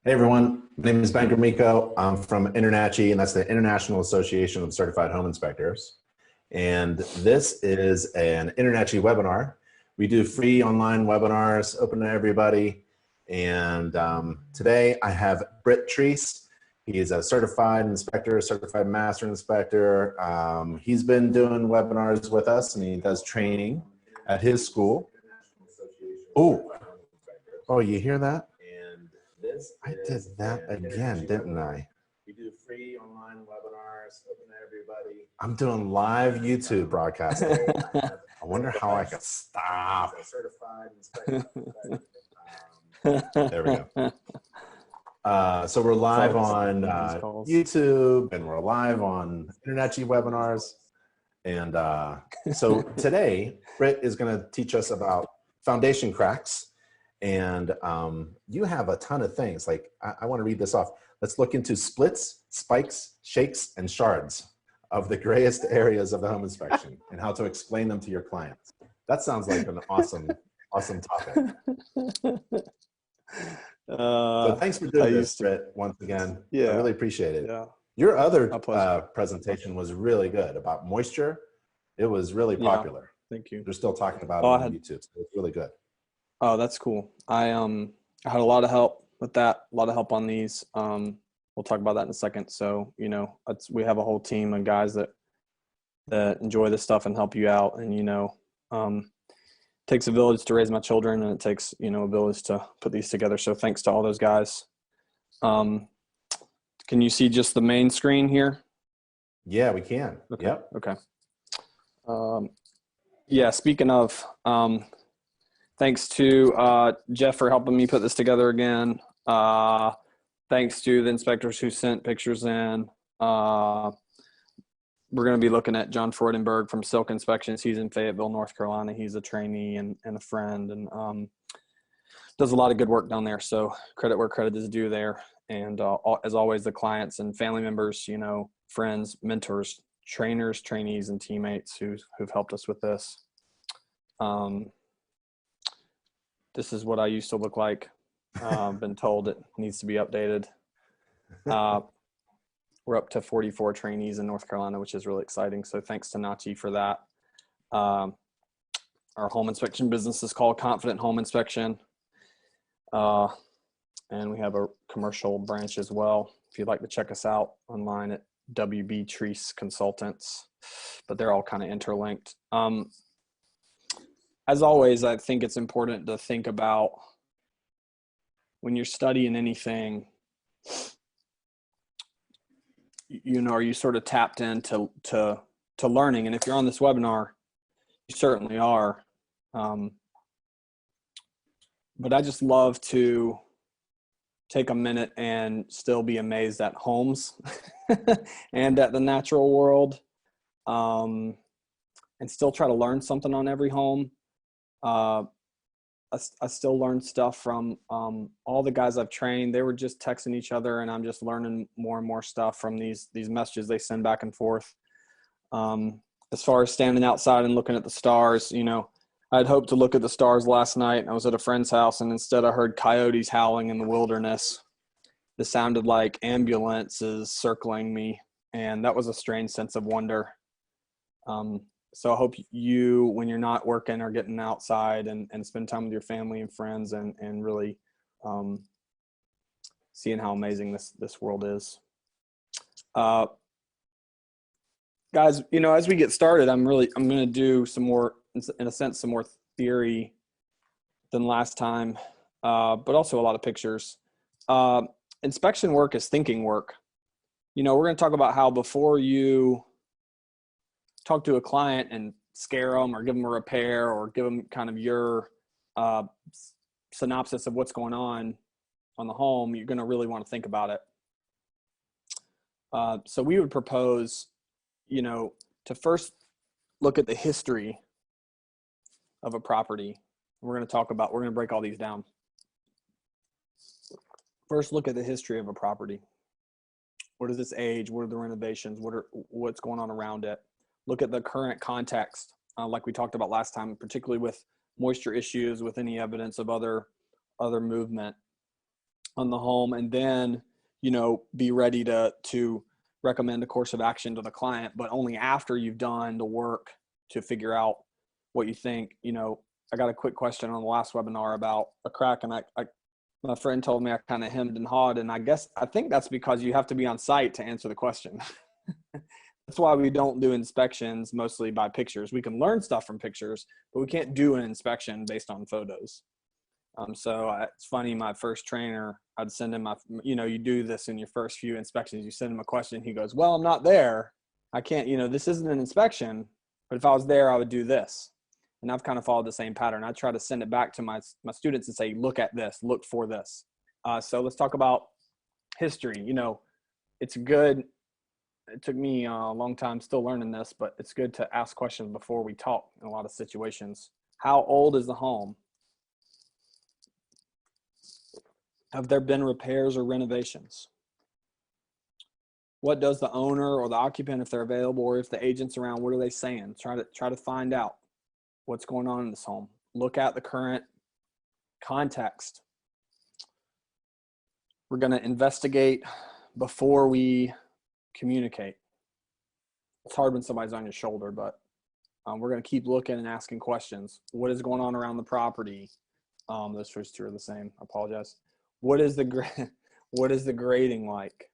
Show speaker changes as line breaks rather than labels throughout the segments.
Hey everyone, my name is Ben Gromiko. I'm from InterNACHI, and that's the International Association of Certified Home Inspectors. And this is an InterNACHI webinar. We do free online webinars open to everybody. And today I have Britt Treece. He is a certified inspector, certified master inspector. He's been doing webinars with us, and he does training at his school. Oh, you hear that? I did that again, didn't I? We do free online webinars, open to everybody. I'm doing live YouTube broadcasting. I wonder how I can stop. There we go. So we're live on YouTube, and we're live on InterNACHI webinars. And so today, Britt is going to teach us about foundation cracks. And you have a ton of things. Like, I want to read this off. Let's look into splits, spikes, shakes, and shards of the grayest areas of the home inspection and how to explain them to your clients. That sounds like an awesome topic. So thanks for doing this, Britt, once again. Yeah, I really appreciate it. Yeah. Your other presentation was really good about moisture. It was really popular.
Thank you.
They're still talking about it on YouTube, so it's really good.
Oh, that's cool. I had a lot of help with that, a lot of help on these. We'll talk about that in a second. So, you know, we have a whole team of guys that enjoy this stuff and help you out. And, you know, it takes a village to raise my children, and it takes, you know, a village to put these together. So thanks to all those guys. Can you see just the main screen here?
Yeah, we can.
Okay.
Yep.
Okay. Yeah, speaking of, thanks to Jeff for helping me put this together again. Thanks to the inspectors who sent pictures in. We're going to be looking at John Freudenberg from Silk Inspections. He's in Fayetteville, North Carolina. He's a trainee and a friend, and does a lot of good work down there. So credit where credit is due there. And as always, the clients and family members, you know, friends, mentors, trainers, trainees, and teammates who've helped us with this. This is what I used to look like. Been told it needs to be updated. We're up to 44 trainees in North Carolina, which is really exciting. So thanks to NACHI for that. Our home inspection business is called Confident Home Inspection. And we have a commercial branch as well. If you'd like to check us out online at WB Treece Consultants, but they're all kind of interlinked. As always, I think it's important to think about when you're studying anything, you know, are you sort of tapped into learning? And if you're on this webinar, you certainly are. But I just love to take a minute and still be amazed at homes and at the natural world, and still try to learn something on every home. I still learn stuff from all the guys I've trained. They were just texting each other, and I'm just learning more and more stuff from these messages they send back and forth. As far as standing outside and looking at the stars, you know, I'd hoped to look at the stars last night. I was at a friend's house, and instead I heard coyotes howling in the wilderness. This sounded like ambulances circling me, and that was a strange sense of wonder. So I hope you, when you're not working, are getting outside and spend time with your family and friends, and really seeing how amazing this world is. Guys, you know, as we get started, I'm going to do some more, in a sense, some more theory than last time, but also a lot of pictures. Inspection work is thinking work. You know, we're going to talk about how before you talk to a client and scare them or give them a repair or give them kind of your synopsis of what's going on the home, you're going to really want to think about it. So we would propose, you know, to first look at the history of a property. We're going to break all these down. First, look at the history of a property. What is its age? What are the renovations? What's going on around it? Look at the current context, like we talked about last time, particularly with moisture issues, with any evidence of other movement. on the home, and then, be ready to recommend a course of action to the client, but only after you've done the work to figure out what you think. I got a quick question on the last webinar about a crack, and my friend told me I kind of hemmed and hawed, and I think that's because you have to be on site to answer the question. That's why we don't do inspections mostly by pictures. We can learn stuff from pictures, but we can't do an inspection based on photos. It's funny, my first trainer, I'd send him you do this in your first few inspections, you send him a question, he goes, well, I'm not there. I can't, this isn't an inspection, but if I was there, I would do this. And I've kind of followed the same pattern. I try to send it back to my students and say, look at this, look for this. So let's talk about history. It's good. It took me a long time still learning this, but it's good to ask questions before we talk in a lot of situations. How old is the home? Have there been repairs or renovations? What does the owner or the occupant, if they're available, or if the agent's around, what are they saying? Try to find out what's going on in this home. Look at the current context. We're going to investigate before we communicate. It's hard when somebody's on your shoulder, but we're going to keep looking and asking questions. What is going on around the property? Those first two are the same. I apologize. What is the grading like?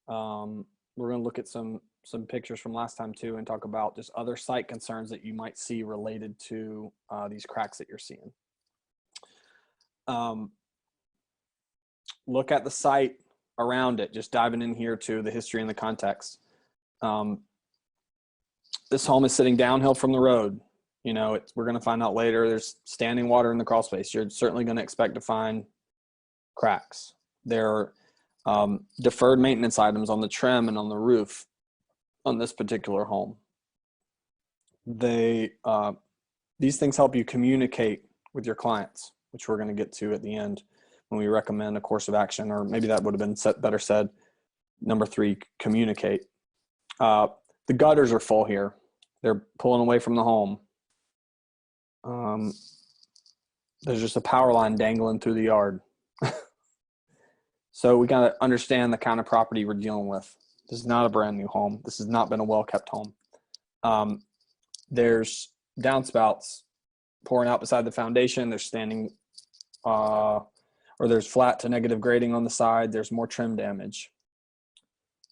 We're going to look at some pictures from last time too, and talk about just other site concerns that you might see related to these cracks that you're seeing. Look at the site around it, just diving in here to the history and the context. This home is sitting downhill from the road. We're going to find out later there's standing water in the crawl space. You're certainly going to expect to find cracks. There are deferred maintenance items on the trim and on the roof on this particular home. These things help you communicate with your clients, which we're going to get to at the end when we recommend a course of action, or maybe that would have been better said. Number 3, communicate. The gutters are full here. They're pulling away from the home. There's just a power line dangling through the yard. So we got to understand the kind of property we're dealing with. This is not a brand new home. This has not been a well-kept home. There's downspouts pouring out beside the foundation. There's standing, or there's flat to negative grading on the side. There's more trim damage.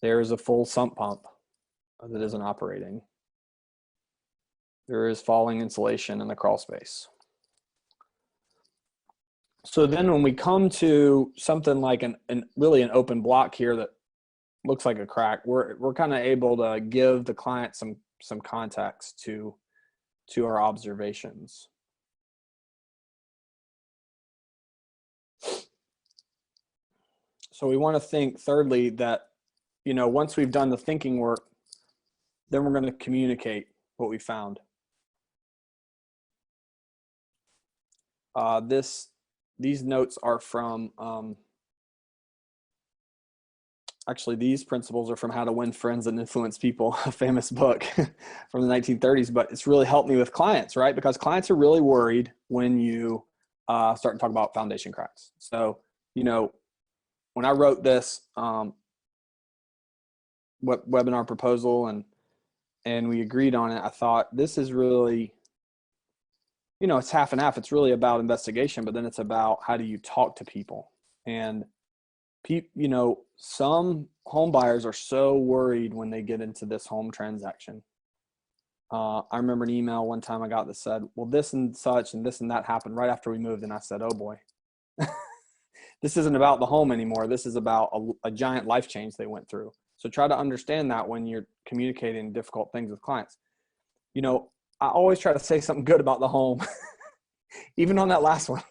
There is a full sump pump that isn't operating. There is falling insulation in the crawl space. So then when we come to something like really an open block here that looks like a crack, we're kind of able to give the client some context to our observations. So we want to think thirdly that, once we've done the thinking work, then we're going to communicate what we found. These notes are from, actually these principles are from How to Win Friends and Influence People, a famous book from the 1930s, but it's really helped me with clients, right? Because clients are really worried when you start to talk about foundation cracks. So, when I wrote this webinar proposal and we agreed on it, I thought this is really, it's half and half. It's really about investigation, but then it's about how do you talk to people. And some home buyers are so worried when they get into this home transaction. I remember an email one time I got that said, well, this and such and this and that happened right after we moved. And I said, oh boy, this isn't about the home anymore. This is about a giant life change they went through. So try to understand that when you're communicating difficult things with clients. I always try to say something good about the home, even on that last one,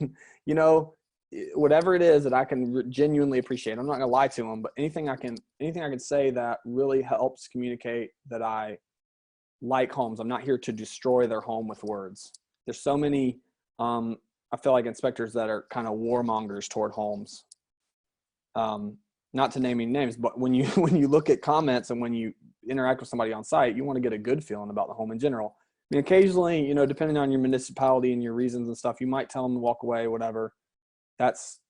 whatever it is that I can genuinely appreciate. I'm not gonna lie to them, but anything I can say that really helps communicate that I like homes. I'm not here to destroy their home with words. There's so many, I feel like, inspectors that are kind of warmongers toward homes. Not to name any names, but when you look at comments and when you interact with somebody on site, you want to get a good feeling about the home in general. I mean, occasionally, depending on your municipality and your reasons and stuff, you might tell them to walk away, whatever. That's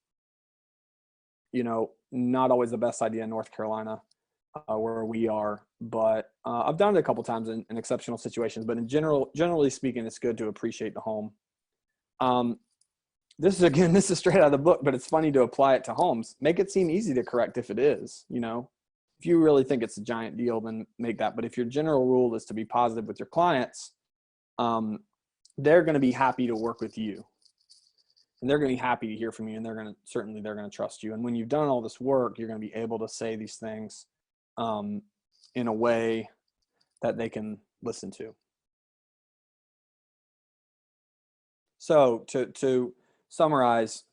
not always the best idea in North Carolina where we are, but I've done it a couple times in exceptional situations, but generally speaking, it's good to appreciate the home. This is straight out of the book, but it's funny to apply it to homes. Make it seem easy to correct if it is, if you really think it's a giant deal, then make that. But if your general rule is to be positive with your clients, they're going to be happy to work with you, and they're going to be happy to hear from you, and they're going to trust you. And when you've done all this work, you're going to be able to say these things in a way that they can listen to. So to summarize,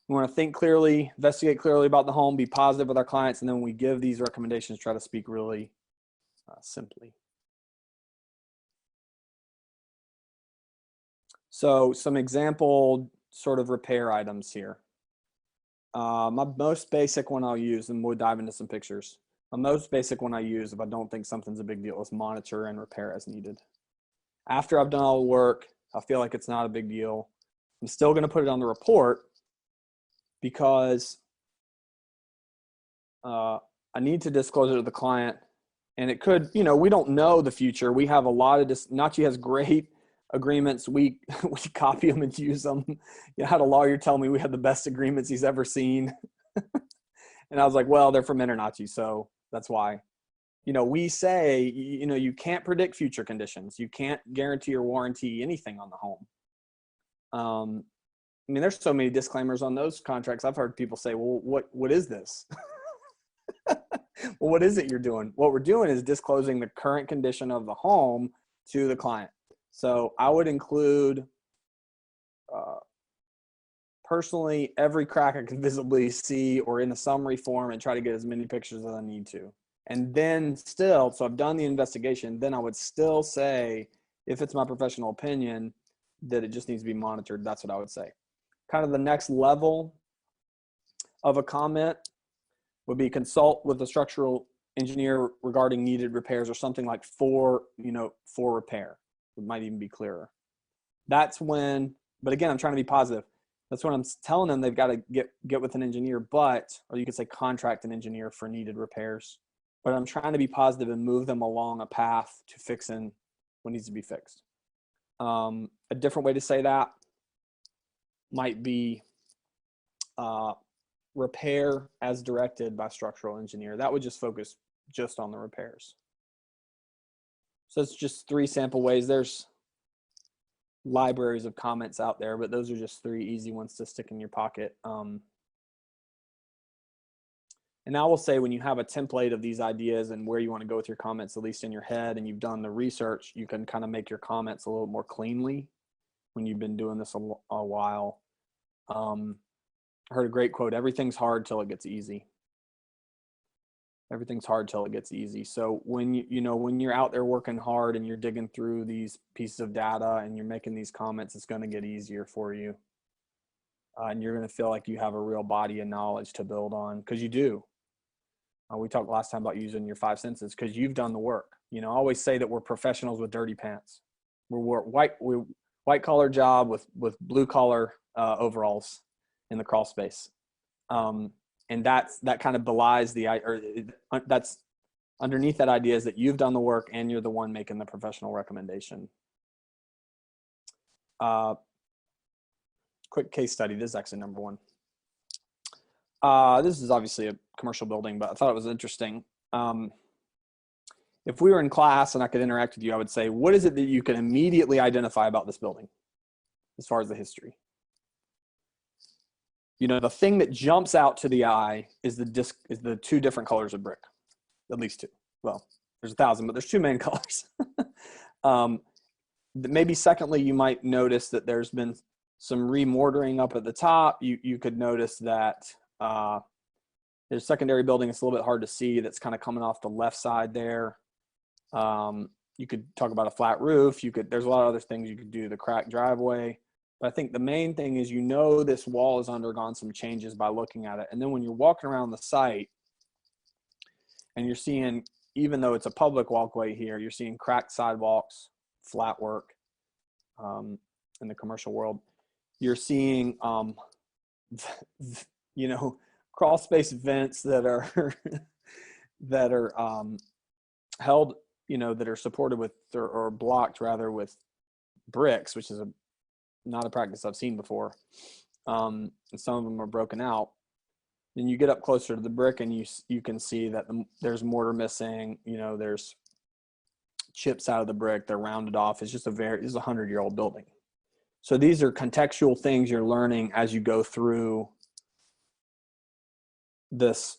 we want to think clearly, investigate clearly about the home, be positive with our clients, and then when we give these recommendations, try to speak really simply. So some example sort of repair items here. My most basic one I'll use, and we'll dive into some pictures. My most basic one I use if I don't think something's a big deal is monitor and repair as needed. After I've done all the work, I feel like it's not a big deal. I'm still going to put it on the report because I need to disclose it to the client. And it could, we don't know the future. We have a lot of InterNACHI has great agreements. We copy them and use them. I had a lawyer tell me we had the best agreements he's ever seen. And I was like, well, they're from InterNACHI, so that's why. We say, you can't predict future conditions. You can't guarantee or warranty anything on the home. There's so many disclaimers on those contracts. I've heard people say, well, what is this? Well, what is it you're doing? What we're doing is disclosing the current condition of the home to the client. So I would include personally every crack I can visibly see or in a summary form, and try to get as many pictures as I need to. And then still, so I've done the investigation, then I would still say, if it's my professional opinion, that it just needs to be monitored. That's what I would say. Kind of the next level of a comment would be consult with the structural engineer regarding needed repairs, or something like for repair. It might even be clearer. That's when, but again, I'm trying to be positive. That's when I'm telling them they've got to get with an engineer, or you could say contract an engineer for needed repairs. But I'm trying to be positive and move them along a path to fixing what needs to be fixed. A different way to say that might be repair as directed by structural engineer. That would just focus just on the repairs. So it's just 3 sample ways. There's libraries of comments out there, but those are just 3 easy ones to stick in your pocket. And I will say, when you have a template of these ideas and where you want to go with your comments, at least in your head, and you've done the research, you can kind of make your comments a little more cleanly when you've been doing this a while. I heard a great quote: everything's hard till it gets easy. Everything's hard till it gets easy. So when when you're out there working hard and you're digging through these pieces of data and you're making these comments, it's going to get easier for you. And you're going to feel like you have a real body of knowledge to build on, because you do. We talked last time about using your 5 senses, because you've done the work. I always say that we're professionals with dirty pants. We're white collar job with blue collar overalls in the crawl space. And that kind of belies that's underneath that idea, is that you've done the work and you're the one making the professional recommendation. Quick case study. This is actually number 1. This is obviously a commercial building, but I thought it was interesting. If we were in class and I could interact with you, I would say, what is it that you can immediately identify about this building as far as the history? The thing that jumps out to the eye is the 2 different colors of brick, at least 2. Well, there's 1,000, but there's 2 main colors. Maybe secondly, you might notice that there's been some remortaring up at the top. You could notice that there's a secondary building. It's a little bit hard to see. That's kind of coming off the left side there. You could talk about a flat roof. There's a lot of other things you could do. The cracked driveway. But I think the main thing is, this wall has undergone some changes by looking at it. And then when you're walking around the site and you're seeing, even though it's a public walkway here, you're seeing cracked sidewalks, flat work in the commercial world. You're seeing, crawl space vents that are that are held, that are supported with or blocked rather with bricks, which is not a practice I've seen before. And some of them are broken out. Then you get up closer to the brick and you can see that there's mortar missing. There's chips out of the brick. They're rounded off. It's just this is a 100-year-old building. So these are contextual things you're learning as you go through this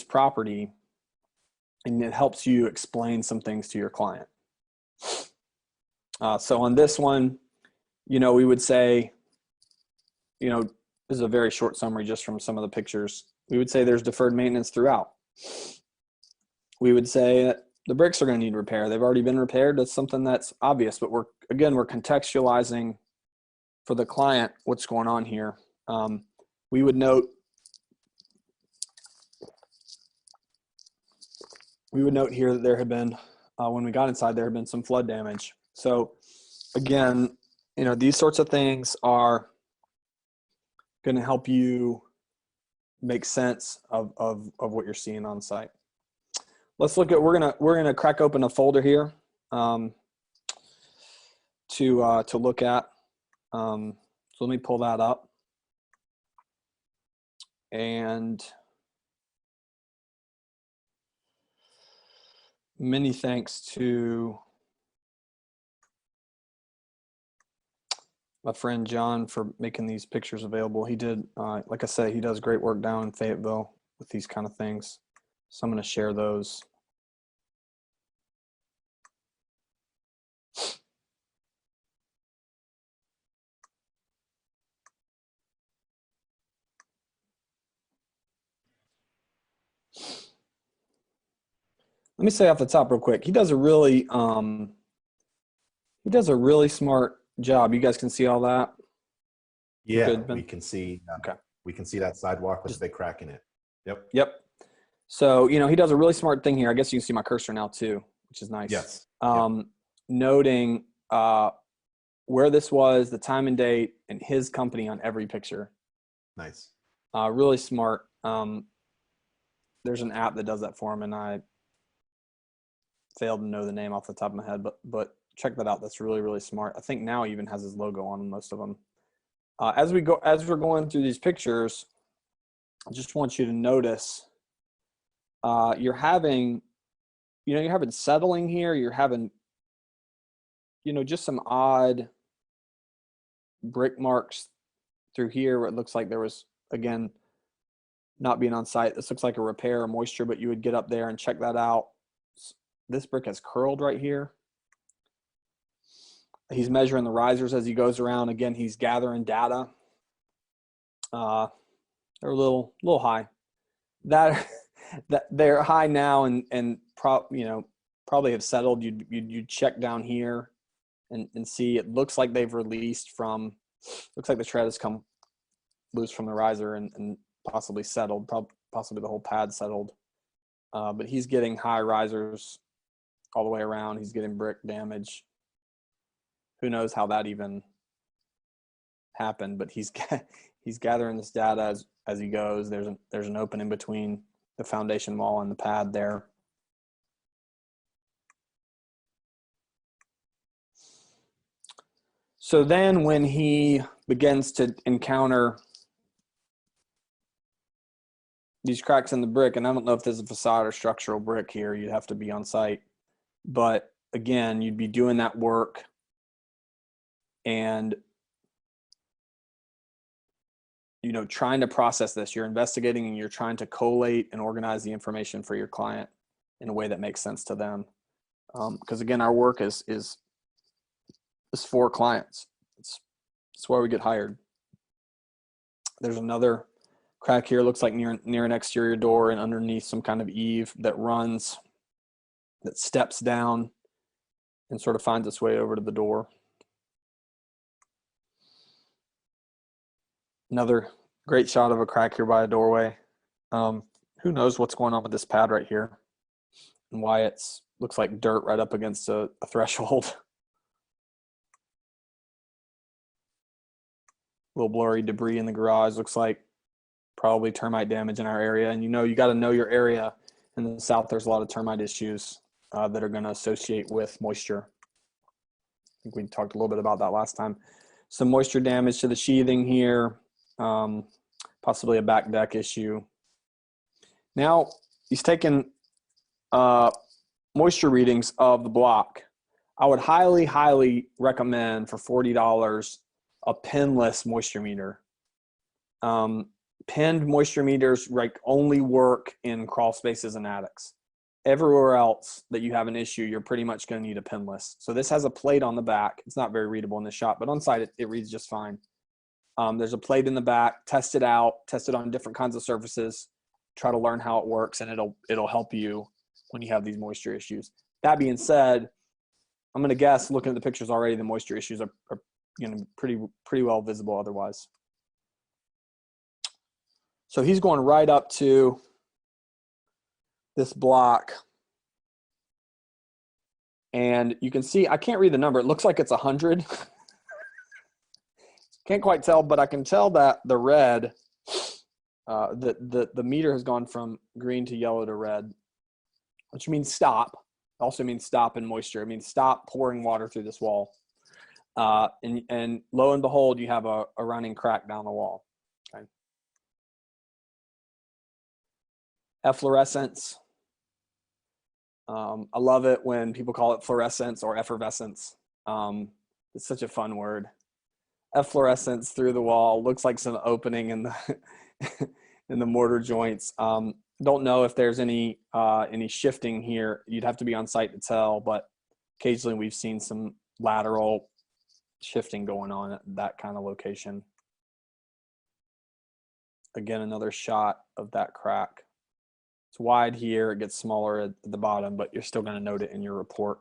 property, and it helps you explain some things to your client. So on this one, we would say, this is a very short summary just from some of the pictures. We would say there's deferred maintenance throughout. We would say that the bricks are going to need repair. They've already been repaired. That's something that's obvious, but we're contextualizing for the client what's going on here. We would note here that there had been, when we got inside, there had been some flood damage. So again, these sorts of things are going to help you make sense of what you're seeing on site. Let's look at, we're gonna crack open a folder here to look at. So let me pull that up. And many thanks to my friend John for making these pictures available. He did, like I said, he does great work down in Fayetteville with these kind of things. So I'm going to share those. Let me say off the top real quick, he does a really smart job. You guys can see all that?
Yeah, good, we can see.
Okay.
We can see that sidewalk with a big crack in it. Yep.
Yep. So, he does a really smart thing here. I guess you can see my cursor now too, which is nice.
Yes.
Noting where this was, the time and date, and his company on every picture.
Nice.
Really smart. There's an app that does that for him, and I failed to know the name off the top of my head, but check that out. That's really, really smart. I think now he even has his logo on most of them. As we're going through these pictures, I just want you to notice you're having settling here. You're having, just some odd brick marks through here where it looks like there was, again, not being on site. This looks like a repair or moisture, but you would get up there and check that out. This brick has curled right here. He's measuring the risers as he goes around. Again, he's gathering data. They're a little high. That they're high now, and probably have settled. You'd check down here and see. It looks like they've released from. Looks like the tread has come loose from the riser and possibly settled. Possibly the whole pad settled. But he's getting high risers all the way around. He's getting brick damage. Who knows how that even happened? But he's gathering this data as he goes. There's an opening between the foundation wall and the pad there. So then when he begins to encounter these cracks in the brick, and I don't know if there's a facade or structural brick here, you'd have to be on site. But again, you'd be doing that work and trying to process this. You're investigating and you're trying to collate and organize the information for your client in a way that makes sense to them. Because again, our work is for clients. It's why we get hired. There's another crack here. Looks like near an exterior door and underneath some kind of eave that steps down and sort of finds its way over to the door. Another great shot of a crack here by a doorway. Who knows what's going on with this pad right here and why it's looks like dirt right up against a threshold. A little blurry debris in the garage. Looks like probably termite damage in our area. And you got to know your area. In the South, there's a lot of termite issues that are going to associate with moisture. I think we talked a little bit about that last time. Some moisture damage to the sheathing here, possibly a back deck issue. Now he's taken moisture readings of the block. I would highly, highly recommend for $40 a pinless moisture meter. Pinned moisture meters only work in crawl spaces and attics. Everywhere else that you have an issue, you're pretty much going to need a pinless. So this has a plate on the back. It's not very readable in this shot, but on site it reads just fine. There's a plate in the back. Test it out. Test it on different kinds of surfaces. Try to learn how it works, and it'll help you when you have these moisture issues. That being said, I'm going to guess, looking at the pictures already, the moisture issues are pretty well visible otherwise. So he's going right up to this block. And you can see, I can't read the number. It looks like it's 100. Can't quite tell, but I can tell that the red, the meter has gone from green to yellow to red, which means stop. It also means stop in moisture. It means stop pouring water through this wall. And lo and behold, you have a running crack down the wall. Okay. Efflorescence. I love it when people call it fluorescence or effervescence. It's such a fun word. Efflorescence through the wall, looks like some opening in the in the mortar joints. Don't know if there's any shifting here. You'd have to be on site to tell, but occasionally we've seen some lateral shifting going on at that kind of location. Again, another shot of that crack. It's wide here, it gets smaller at the bottom, but you're still going to note it in your report.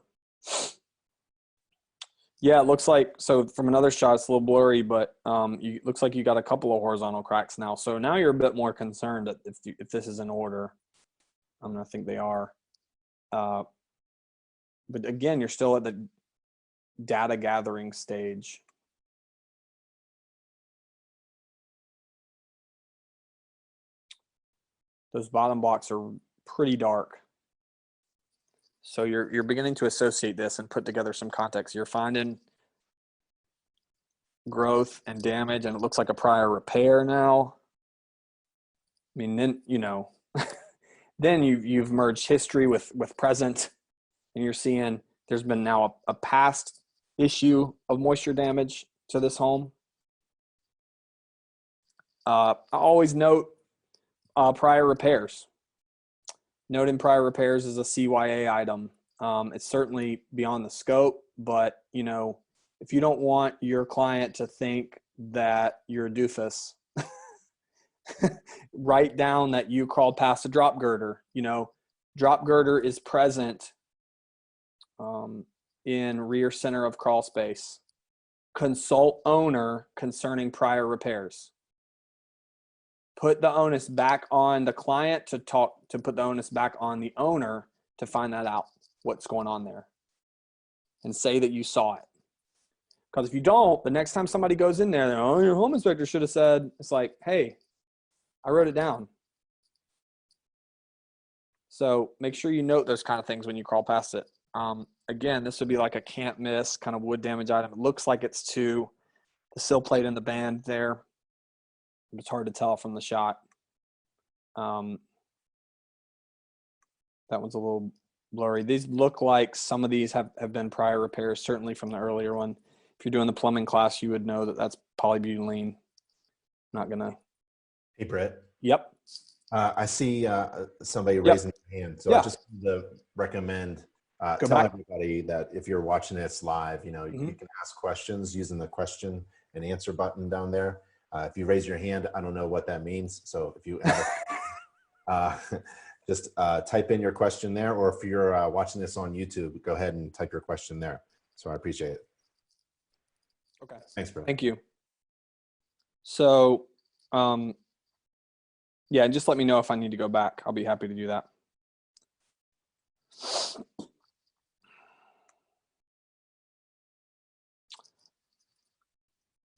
Yeah, it looks like, so from another shot, it's a little blurry, but it looks like you got a couple of horizontal cracks now. So now you're a bit more concerned if this is in order. I'm going to think they are. But again, you're still at the data gathering stage. Those bottom blocks are pretty dark. So you're beginning to associate this and put together some context. You're finding growth and damage, and it looks like a prior repair now. I mean, then, then you've merged history with present, and you're seeing there's been now a past issue of moisture damage to this home. I always note prior repairs. Noting prior repairs is a CYA item. It's certainly beyond the scope, but if you don't want your client to think that you're a doofus, write down that you crawled past a drop girder. Drop girder is present in rear center of crawl space. Consult owner concerning prior repairs. Put the onus back on the client to put the onus back on the owner to find that out, what's going on there, and say that you saw it. Because if you don't, the next time somebody goes in there, oh, your home inspector should have said, it's like, hey, I wrote it down. So make sure you note those kind of things when you crawl past it. Again, this would be like a can't miss kind of wood damage item. It looks like it's to the sill plate in the band there. It's hard to tell from the shot. That one's a little blurry. These look like some of these have been prior repairs, certainly from the earlier one. If you're doing the plumbing class, you would know that that's polybutylene. Not gonna.
Hey, Britt.
Yep.
I see somebody raising their hand. So I just want to recommend tell everybody that if you're watching this live, you can ask questions using the question and answer button down there. If you raise your hand, I don't know what that means. So if you have just type in your question there, or if you're watching this on YouTube, go ahead and type your question there. So I appreciate it.
Okay.
Thanks, bro.
Thank you. So, yeah, just let me know if I need to go back. I'll be happy to do that.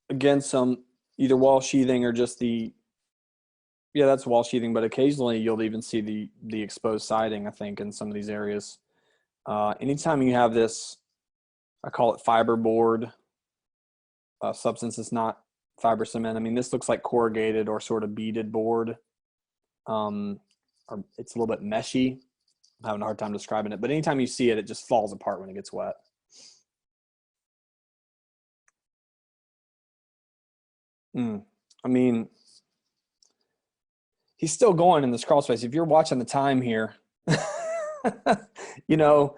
Again, some either wall sheathing or just the, Yeah, that's wall sheathing, but occasionally you'll even see the exposed siding, I think, in some of these areas. Anytime you have this, I call it fiberboard substance. It's not fiber cement. I mean, this looks like corrugated or sort of beaded board. Or it's a little bit meshy. I'm having a hard time describing it, but anytime you see it, it just falls apart when it gets wet. I mean, he's still going in this crawl space. If you're watching the time here, you know,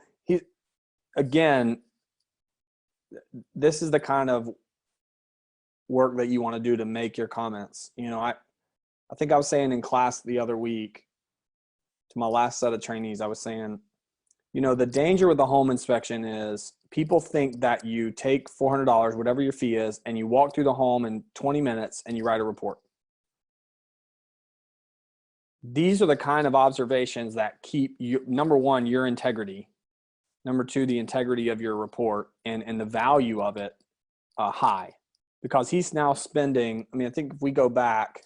again, this is the kind of work that you want to do to make your comments. You know, I think I was saying in class the other week to my last set of trainees, I was saying, you know, the danger with the home inspection is people think that you take $400, whatever your fee is, and you walk through the home in 20 minutes and you write a report. These are the kind of observations that keep you, number one, your integrity. Number two, the integrity of your report and the value of it high. Because he's now spending, I mean, I think if we go back,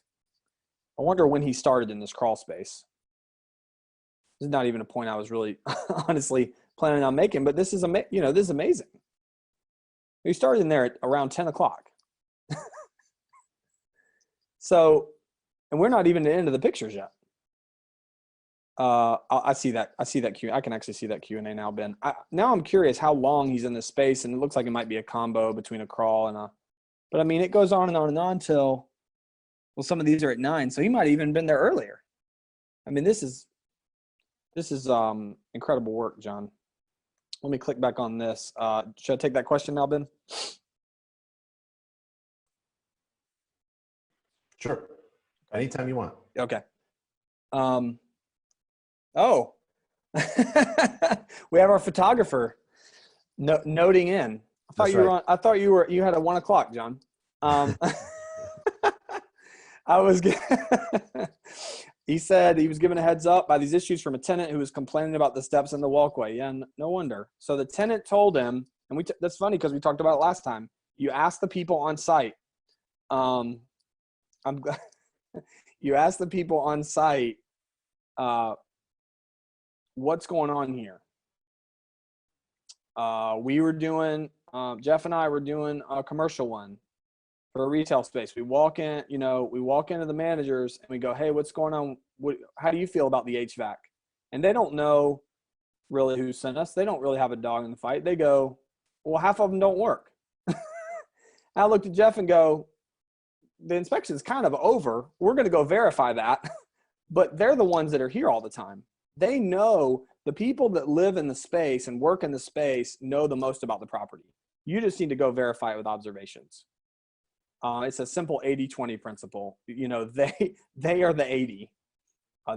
I wonder when he started in this crawl space. This is not even a point I was really honestly planning on making, but this is, you know, this is amazing. He started in there at around 10 o'clock. So, and we're not even at the end of the pictures yet. I see that Q. I can actually see that Q&A now, Ben. Now I'm curious how long he's in this space, and it looks like it might be a combo between a crawl and a, but I mean, it goes on and on and on till, well, some of these are at 9, so he might have even been there earlier. I mean, this is incredible work, John. Let me click back on this. Should I take that question now, Ben?
Sure. Anytime you want.
Okay. Oh, we have our photographer noting in. I thought you were on, I thought you had a 1 o'clock, John. I was, he said he was given a heads up by these issues from a tenant who was complaining about the steps in the walkway. Yeah, no wonder. So the tenant told him, and that's funny because we talked about it last time. You ask the people on site. I'm glad you ask the people on site, what's going on here? We were doing, Jeff and I were doing a commercial one for a retail space. We walk in, you know, we walk into the managers and we go, hey, what's going on? How do you feel about the HVAC? And they don't know really who sent us. They don't really have a dog in the fight. They go, well, half of them don't work. I looked at Jeff and go, the inspection is kind of over. We're going to go verify that. But they're the ones that are here all the time. They know, the people that live in the space and work in the space know the most about the property. You just need to go verify it with observations. It's a simple 80-20 principle. You know, they are the 80.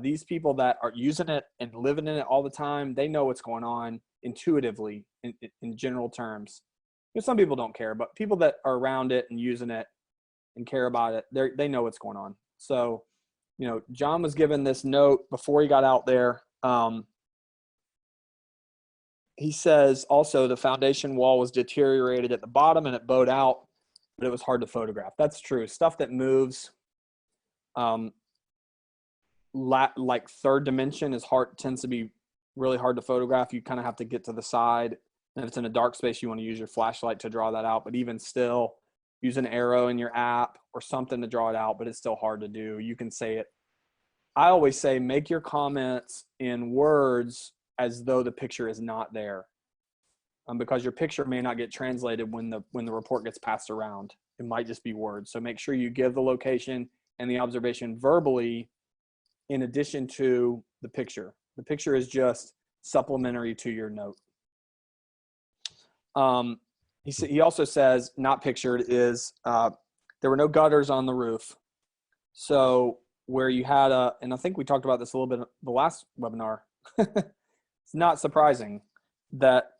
These people that are using it and living in it all the time, they know what's going on intuitively in general terms. You know, some people don't care, but people that are around it and using it and care about it, they know what's going on. So, you know, John was given this note before he got out there. He says also the foundation wall was deteriorated at the bottom and it bowed out, but it was hard to photograph. That's true. Stuff that moves, like third dimension tends to be really hard to photograph. You kind of have to get to the side. And if it's in a dark space, you want to use your flashlight to draw that out. But even still, use an arrow in your app or something to draw it out, but it's still hard to do. You can say it. I always say, make your comments in words as though the picture is not there, because your picture may not get translated when the report gets passed around. It might just be words. So make sure you give the location and the observation verbally in addition to the picture. The picture is just supplementary to your note. He also says, not pictured, is there were no gutters on the roof. So where you had and I think we talked about this a little bit in the last webinar, it's not surprising that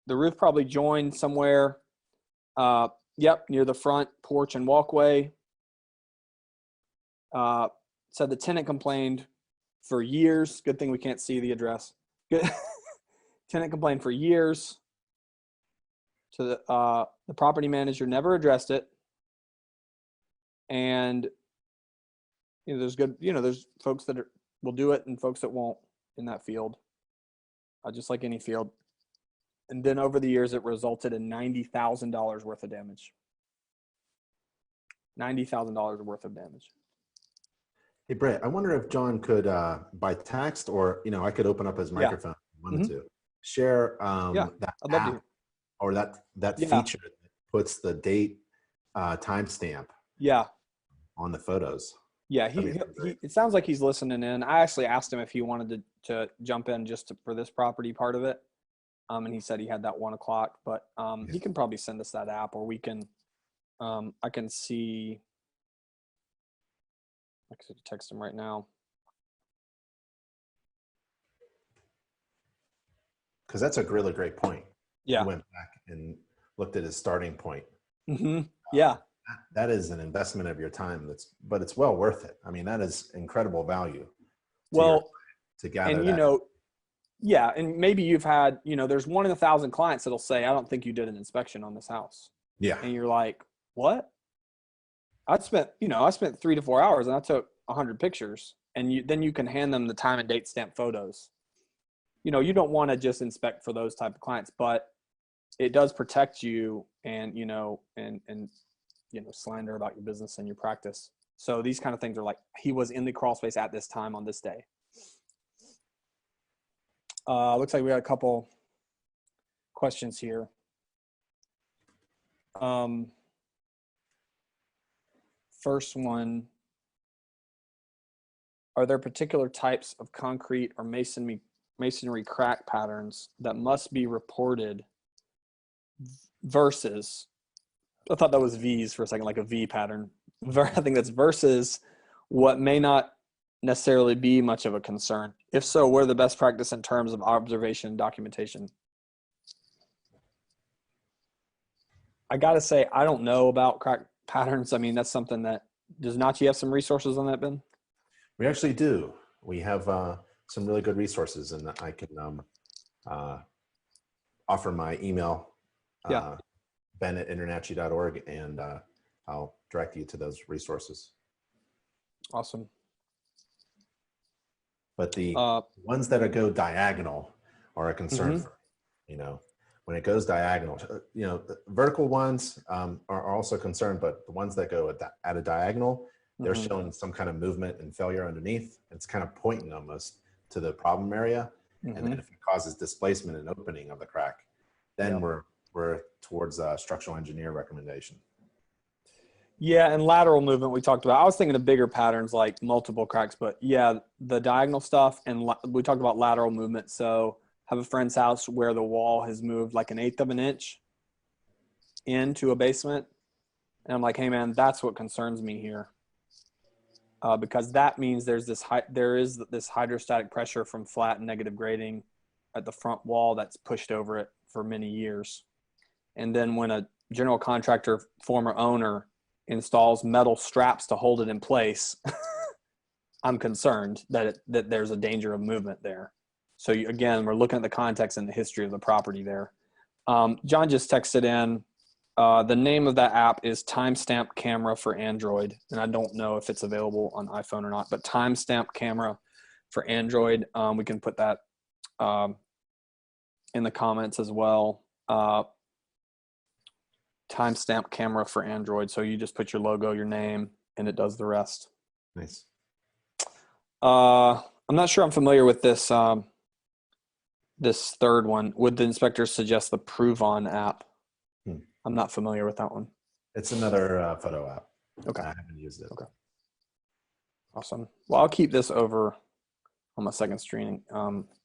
the roof probably joined somewhere, near the front porch and walkway. Said the tenant complained for years. Good thing we can't see the address. Good. Tenant complained for years. So the property manager never addressed it. And, there's good, there's folks that will do it and folks that won't in that field, just like any field. And then over the years, it resulted in $90,000 worth of damage. $90,000 worth of damage.
Hey, Brett, I wonder if John could, by text, or, I could open up his microphone if he wanted to, share that
I'd love to
app
hear.
or that feature that puts the date timestamp on the photos.
Yeah, it sounds like he's listening in. I actually asked him if he wanted to jump in just for this property part of it. And he said he had that 1 o'clock, but he can probably send us that app, or we can, I can text him right now.
Because that's a really great point.
Yeah.
He went back and looked at his starting point.
Yeah.
That is an investment of your time. But it's well worth it. I mean, that is incredible value. To gather
and
that.
Yeah, and maybe you've had, there's 1 in 1,000 clients that'll say, I don't think you did an inspection on this house.
Yeah.
And you're like, what? I spent 3 to 4 hours and I took 100 pictures, and then you can hand them the time and date stamp photos. You don't want to just inspect for those type of clients, but it does protect you and slander about your business and your practice. So these kind of things are like, he was in the crawl space at this time on this day. Looks like we got a couple questions here. First one, are there particular types of concrete or masonry crack patterns that must be reported versus, I thought that was V's for a second, like a V pattern. I think that's versus what may not necessarily be much of a concern. If so, what are the best practice in terms of observation and documentation? I got to say, I don't know about crack patterns. I mean, that's something that, does InterNACHI have some resources on that, Ben?
We actually do. We have some really good resources, and I can offer my email, ben@internachi.org, and I'll direct you to those resources.
Awesome.
But the ones that go diagonal are a concern for me. When it goes diagonal, the vertical ones are also concerned, but the ones that go at a diagonal, they're showing some kind of movement and failure underneath. It's kind of pointing almost to the problem area. And then if it causes displacement and opening of the crack, then we're towards a structural engineer recommendation.
Yeah, and lateral movement we talked about. I was thinking of bigger patterns like multiple cracks, but yeah, the diagonal stuff, and we talked about lateral movement. So have a friend's house where the wall has moved like 1/8 of an inch into a basement. And I'm like, hey man, that's what concerns me here. Because that means there is this hydrostatic pressure from flat and negative grading at the front wall that's pushed over it for many years. And then when a general contractor, former owner, installs metal straps to hold it in place, I'm concerned that there's a danger of movement there. So again, we're looking at the context and the history of the property there. John just texted in, the name of that app is Timestamp Camera for Android. And I don't know if it's available on iPhone or not, but Timestamp Camera for Android. We can put that in the comments as well. Timestamp Camera for Android. So you just put your logo, your name, and it does the rest.
Nice.
I'm not sure I'm familiar with this this third one. Would the inspectors suggest the Pruvon app? I'm not familiar with that one.
It's another photo app.
Okay.
I haven't used it.
Okay. Awesome. Well, I'll keep this over on my second screen.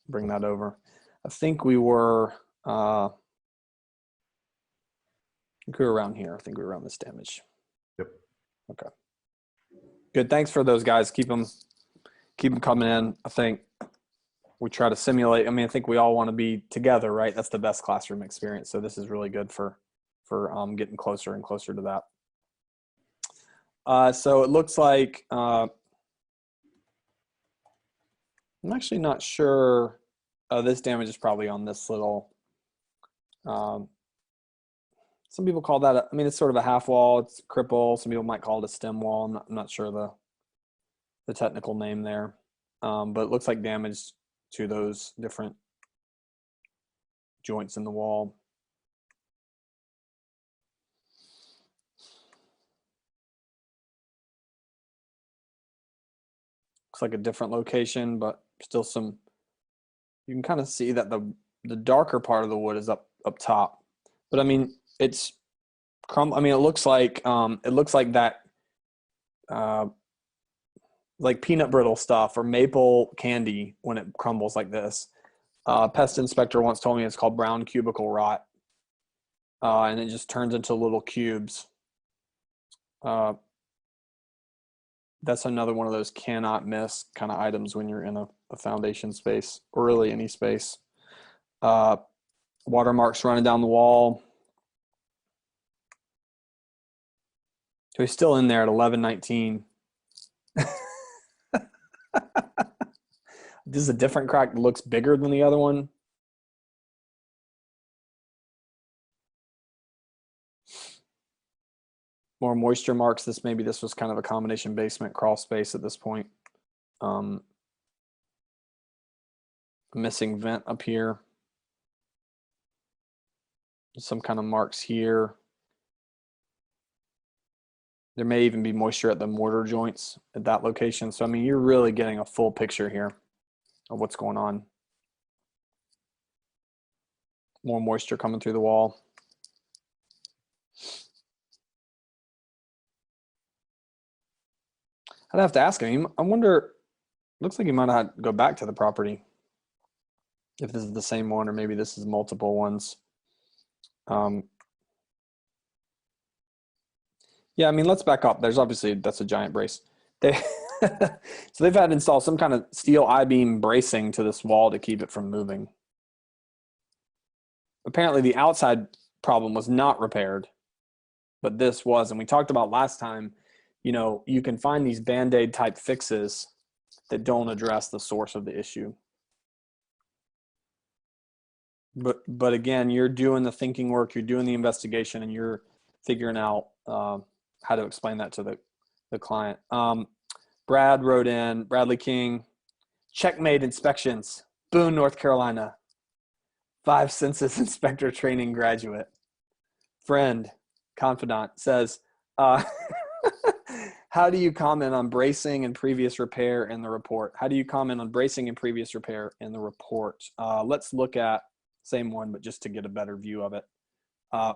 Bring that over. I think we were around here. I think we were around this damage.
Yep.
Okay. Good. Thanks for those guys. Keep them coming in. I think we try to simulate. I mean, I think we all want to be together, right? That's the best classroom experience. So this is really good for getting closer and closer to that. So it looks like I'm actually not sure. This damage is probably on this little. Some people call that. I mean, it's sort of a half wall. It's a cripple. Some people might call it a stem wall. I'm not sure the technical name there. But it looks like damage to those different joints in the wall. Looks like a different location, but still some, you can kind of see that the darker part of the wood is up top. But I mean, it's I mean, it looks like that like peanut brittle stuff or maple candy when it crumbles like this. Pest inspector once told me it's called brown cubicle rot, and it just turns into little cubes. That's another one of those cannot miss kind of items when you're in a foundation space, or really any space. Watermarks running down the wall. So he's still in there at 11:19. This is a different crack that looks bigger than the other one. More moisture marks. Maybe this was kind of a combination basement crawl space at this point. Missing vent up here. Some kind of marks here. There may even be moisture at the mortar joints at that location. So, I mean, you're really getting a full picture here of what's going on. More moisture coming through the wall. I'd have to ask him. I wonder, looks like he might have to go back to the property if this is the same one, or maybe this is multiple ones. Yeah, I mean, let's back up. There's obviously, that's a giant brace. So they've had to install some kind of steel I-beam bracing to this wall to keep it from moving. Apparently the outside problem was not repaired, but this was. And we talked about last time, you know, you can find these Band-Aid type fixes that don't address the source of the issue. But again, you're doing the thinking work, you're doing the investigation, and you're figuring out how to explain that to the client. Brad wrote in, Bradley King, checkmate inspections, Boone, North Carolina, 5 census inspector training graduate. Friend, confidant, says, how do you comment on bracing and previous repair in the report? How do you comment on bracing and previous repair in the report? Let's look at same one, but just to get a better view of it. I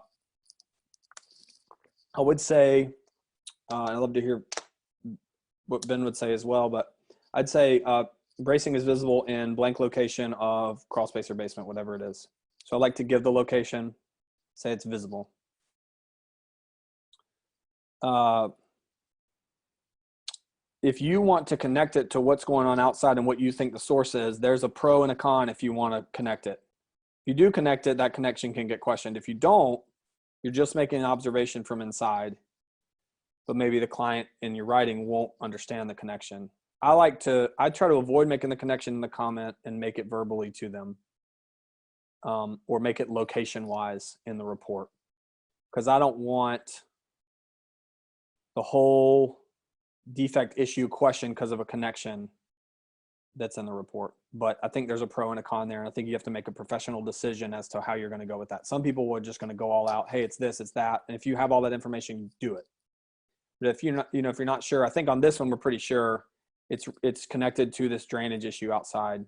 would say, I'd love to hear what Ben would say as well, but I'd say bracing is visible in blank location of crawl space or basement, whatever it is. So I like to give the location, say it's visible. If you want to connect it to what's going on outside and what you think the source is, there's a pro and a con if you want to connect it. If you do connect it, that connection can get questioned. If you don't, you're just making an observation from inside, but maybe the client in your writing won't understand the connection. I try to avoid making the connection in the comment and make it verbally to them, or make it location wise in the report, because I don't want the whole defect issue question because of a connection that's in the report. But I think there's a pro and a con there, and I think you have to make a professional decision as to how you're going to go with that. Some people are just going to go all out, hey, it's this, it's that, and if you have all that information, you do it. But if you're not, if you're not sure, I think on this one we're pretty sure it's connected to this drainage issue outside.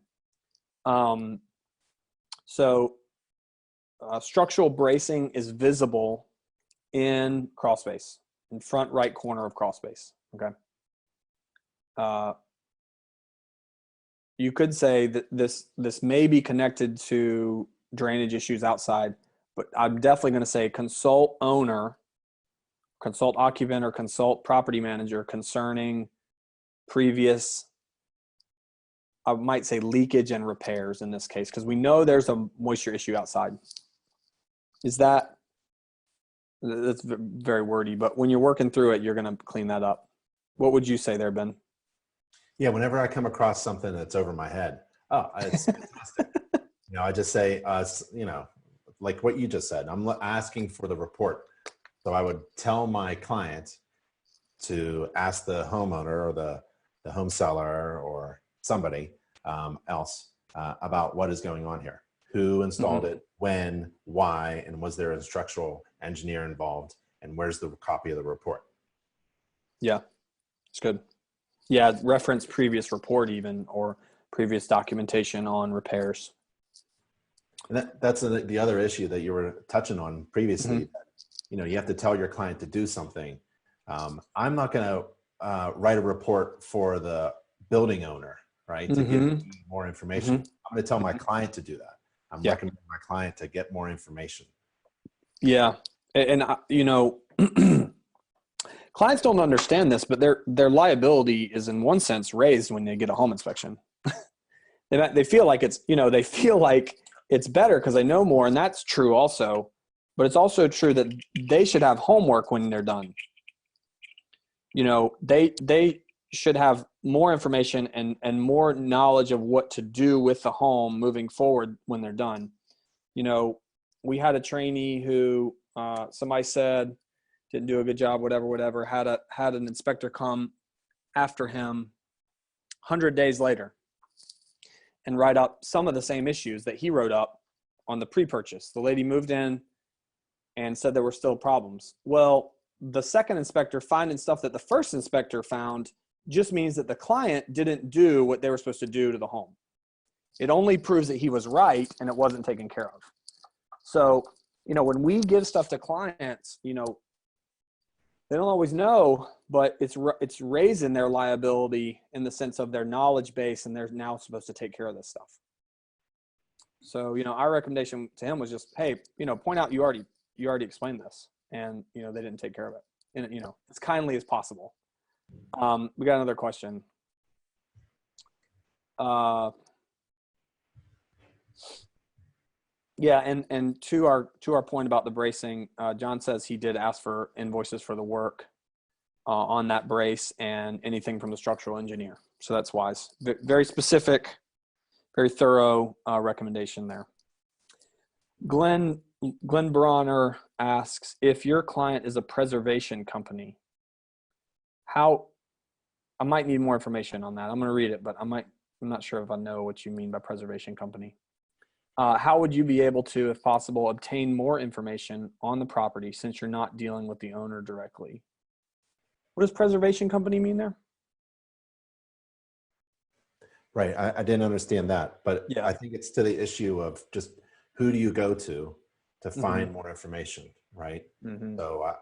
Structural bracing is visible in crawl space, in front right corner of crawl space. Okay. You could say that this may be connected to drainage issues outside, but I'm definitely going to say consult owner, consult occupant, or consult property manager concerning previous, I might say, leakage and repairs in this case, because we know there's a moisture issue outside. That's very wordy, but when you're working through it, you're going to clean that up. What would you say there, Ben?
Yeah, whenever I come across something that's over my head, oh, it's fantastic. I just say, like what you just said, I'm asking for the report. So I would tell my client to ask the homeowner or the the home seller or somebody else about what is going on here. Who installed it, when, why, and was there a structural engineer involved, and where's the copy of the report?
Yeah, it's good. Yeah, reference previous report even, or previous documentation on repairs.
And that's the other issue that you were touching on previously. That, you know, you have to tell your client to do something. I'm not going to write a report for the building owner, right, to give me more information. I'm going to tell my client to do that. I'm recommending my client to get more information.
Yeah, and you know, clients don't understand this, but their liability is in one sense raised when they get a home inspection. They feel like it's, you know, they feel like it's better because they know more, and that's true also. But it's also true that they should have homework when they're done. You know, they should have more information and more knowledge of what to do with the home moving forward when they're done. You know, we had a trainee who somebody said didn't do a good job, whatever, had an inspector come after him 100 days later and write up some of the same issues that he wrote up on the pre-purchase. The lady moved in and said there were still problems. Well, the second inspector finding stuff that the first inspector found just means that the client didn't do what they were supposed to do to the home. It only proves that he was right and it wasn't taken care of. So, you know, when we give stuff to clients, you know, they don't always know, but it's raising their liability in the sense of their knowledge base, and they're now supposed to take care of this stuff. So, you know, our recommendation to him was just, hey, you know, point out you already explained this, and, you know, they didn't take care of it, and, you know, as kindly as possible. We got another question. Yeah, and to our point about the bracing, John says he did ask for invoices for the work on that brace and anything from the structural engineer. So that's wise. Very specific, very thorough recommendation there. Glenn Bronner asks, if your client is a preservation company, I might need more information on that. I'm going to read it, but I'm not sure if I know what you mean by preservation company. How would you be able to, if possible, obtain more information on the property since you're not dealing with the owner directly? What does preservation company mean there?
Right. I didn't understand that, but
Yeah.
I think it's to the issue of just who do you go to find more information, right? So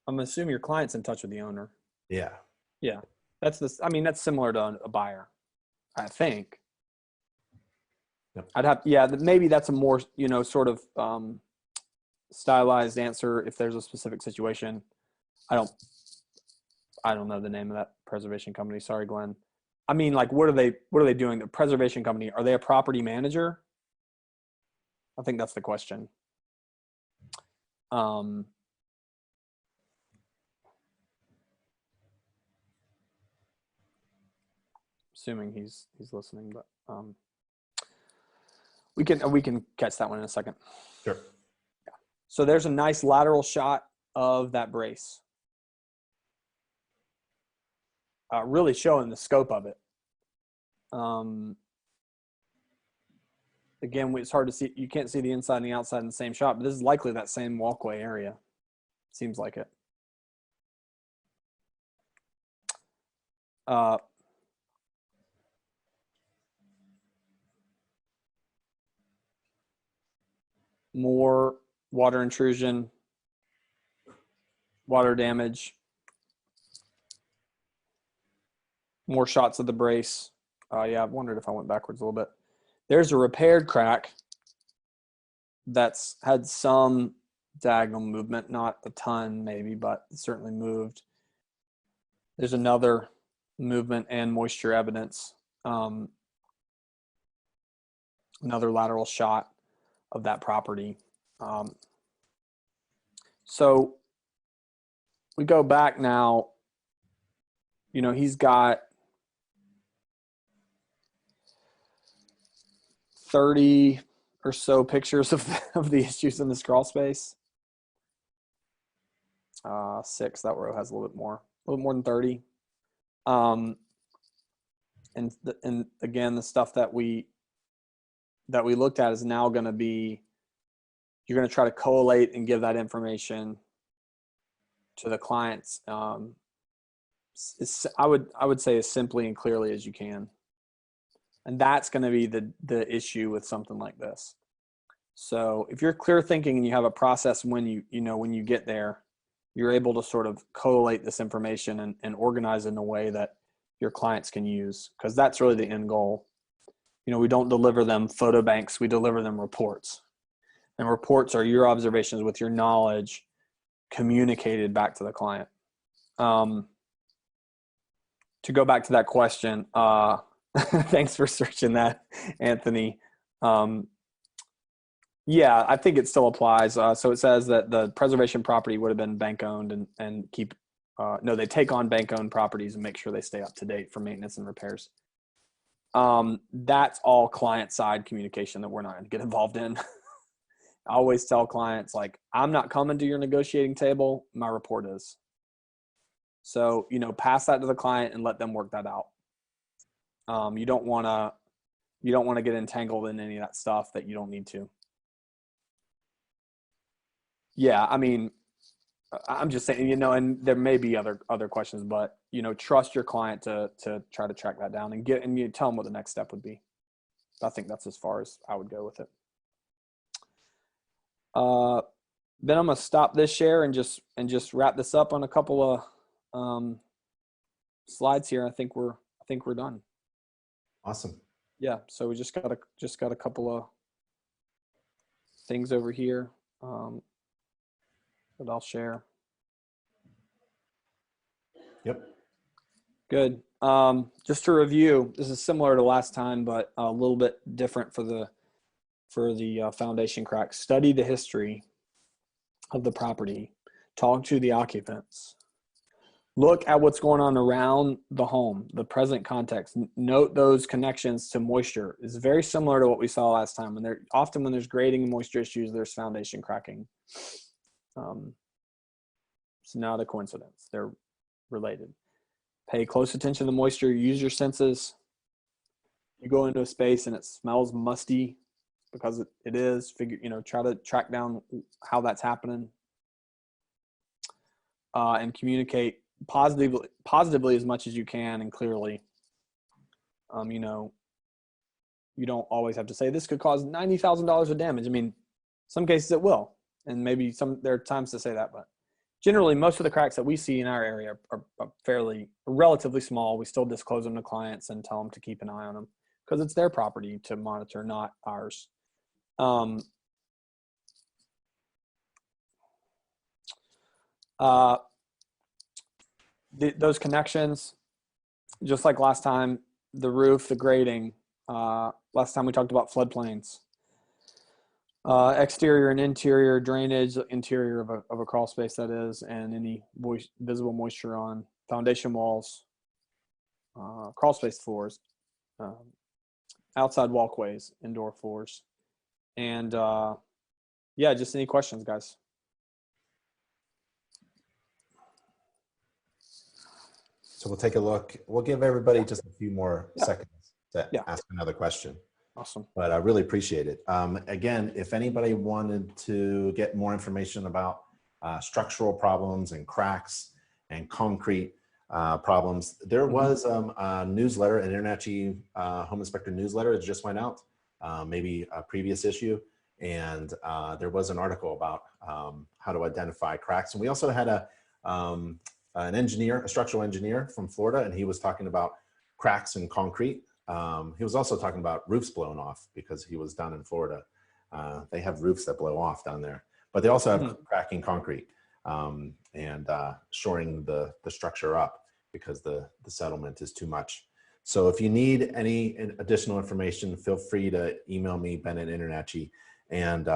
I'm assuming your client's in touch with the owner.
Yeah.
Yeah. That's similar to a buyer, I think. Yep. Maybe that's a more, you know, sort of stylized answer if there's a specific situation. I don't know the name of that preservation company. Sorry, Glenn. I mean, like, what are they doing? The preservation company, are they a property manager? I think that's the question. Assuming he's listening, but we can catch that one in a second.
Sure.
Yeah. So there's a nice lateral shot of that brace. Really showing the scope of it. Again, it's hard to see. You can't see the inside and the outside in the same shot, but this is likely that same walkway area. Seems like it. More water intrusion, water damage, more shots of the brace. Yeah, I've wondered if I went backwards a little bit. There's a repaired crack that's had some diagonal movement, not a ton maybe, but it certainly moved. There's another movement and moisture evidence. Another lateral shot of that property. So we go back now, you know, he's got 30 or so pictures of the issues in this crawl space. 6, that row has a little bit more than 30. And again, the stuff that we looked at is now going to be, you're going to try to collate and give that information to the clients. I would say as simply and clearly as you can. And that's going to be the issue with something like this. So if you're clear thinking and you have a process when you get there, you're able to sort of collate this information and organize in a way that your clients can use, because that's really the end goal. We don't deliver them photo banks, we deliver them reports. And reports are your observations with your knowledge communicated back to the client. To go back to that question, thanks for searching that, Anthony. Yeah, I think it still applies. So it says that the preservation property would have been bank owned and keep, no, they take on bank owned properties and make sure they stay up to date for maintenance and repairs. That's all client side communication that we're not going to get involved in. I always tell clients, like, I'm not coming to your negotiating table, my report is. So, pass that to the client and let them work that out. You don't want to get entangled in any of that stuff that you don't need to. Yeah, I mean, I'm just saying, and there may be other questions, but trust your client to try to track that down and you tell them what the next step would be. I think that's as far as I would go with it. Then I'm gonna stop this share and just wrap this up on a couple of slides here. I think we're done.
Awesome.
Yeah. So we just got a couple of things over here that I'll share.
Yep.
Good. Just to review, this is similar to last time, but a little bit different for the foundation crack. Study the history of the property. Talk to the occupants. Look at what's going on around the home, the present context. Note those connections to moisture. It's very similar to what we saw last time. When there's grading and moisture issues, there's foundation cracking. It's not a coincidence. They're related. Pay close attention to moisture. Use your senses. You go into a space and it smells musty because it is. Try to track down how that's happening, and communicate positively as much as you can and clearly. You don't always have to say this could cause $90,000 of damage. I mean, some cases it will, and maybe there are times to say that, but generally most of the cracks that we see in our area are relatively small. We still disclose them to clients and tell them to keep an eye on them because it's their property to monitor, not ours. Those connections, just like last time, the roof, the grading, last time we talked about floodplains, exterior and interior drainage, interior of a crawl space that is, and any visible moisture on foundation walls, crawl space floors, outside walkways, indoor floors, and yeah, just any questions, guys.
So we'll take a look. We'll give everybody just a few more seconds to ask another question.
Awesome.
But I really appreciate it. Again, if anybody wanted to get more information about structural problems and cracks and concrete problems, there was a newsletter, an InterNACHI Home Inspector newsletter that just went out, maybe a previous issue. And there was an article about how to identify cracks. And we also had an engineer, a structural engineer from Florida, and he was talking about cracks in concrete. He was also talking about roofs blown off because he was down in Florida. They have roofs that blow off down there, but they also have cracking concrete and shoring the structure up because the settlement is too much. So if you need any additional information, feel free to email me, Ben@InterNACHI. And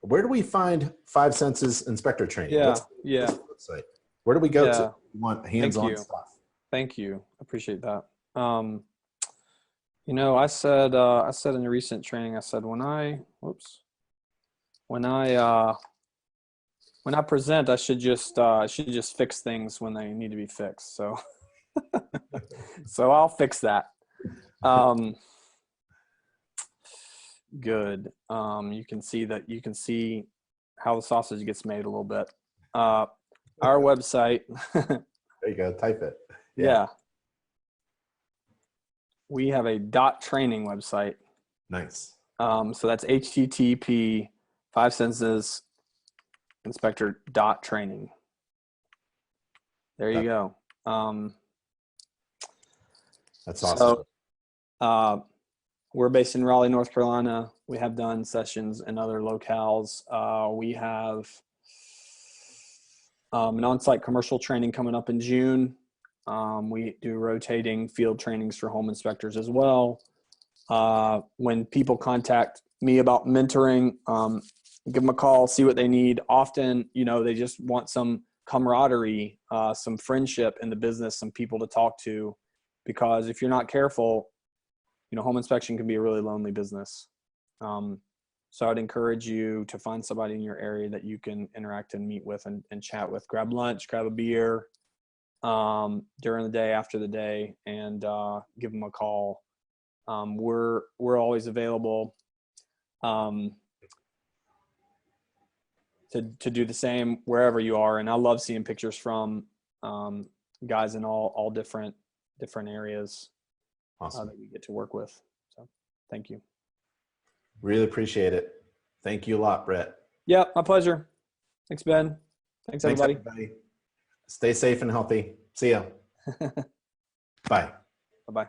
where do we find 5 Senses inspector training?
What's the
website? Where do we go to? We want hands-on stuff.
Thank you. Appreciate that. I said in a recent training, I said when I present, I should just fix things when they need to be fixed. So So I'll fix that. Good. You can see how the sausage gets made a little bit. Our website.
There you go. Type it.
Yeah. We have a .training website.
Nice.
So that's HTTP 5 senses inspector .training. There you go.
That's awesome.
So, we're based in Raleigh, North Carolina. We have done sessions in other locales. We have an on-site commercial training coming up in June. We do rotating field trainings for home inspectors as well. When people contact me about mentoring, give them a call, see what they need. Often, they just want some camaraderie, some friendship in the business, some people to talk to, because if you're not careful, home inspection can be a really lonely business. So I'd encourage you to find somebody in your area that you can interact and meet with and chat with. Grab lunch, grab a beer during the day, after the day, and give them a call. We're always available to do the same wherever you are. And I love seeing pictures from guys in all different areas.
Awesome.
That we get to work with. So thank you.
Really appreciate it. Thank you a lot, Brett.
Yeah, my pleasure. Thanks, Ben. Thanks, everybody.
Stay safe and healthy. See ya. Bye.
Bye-bye.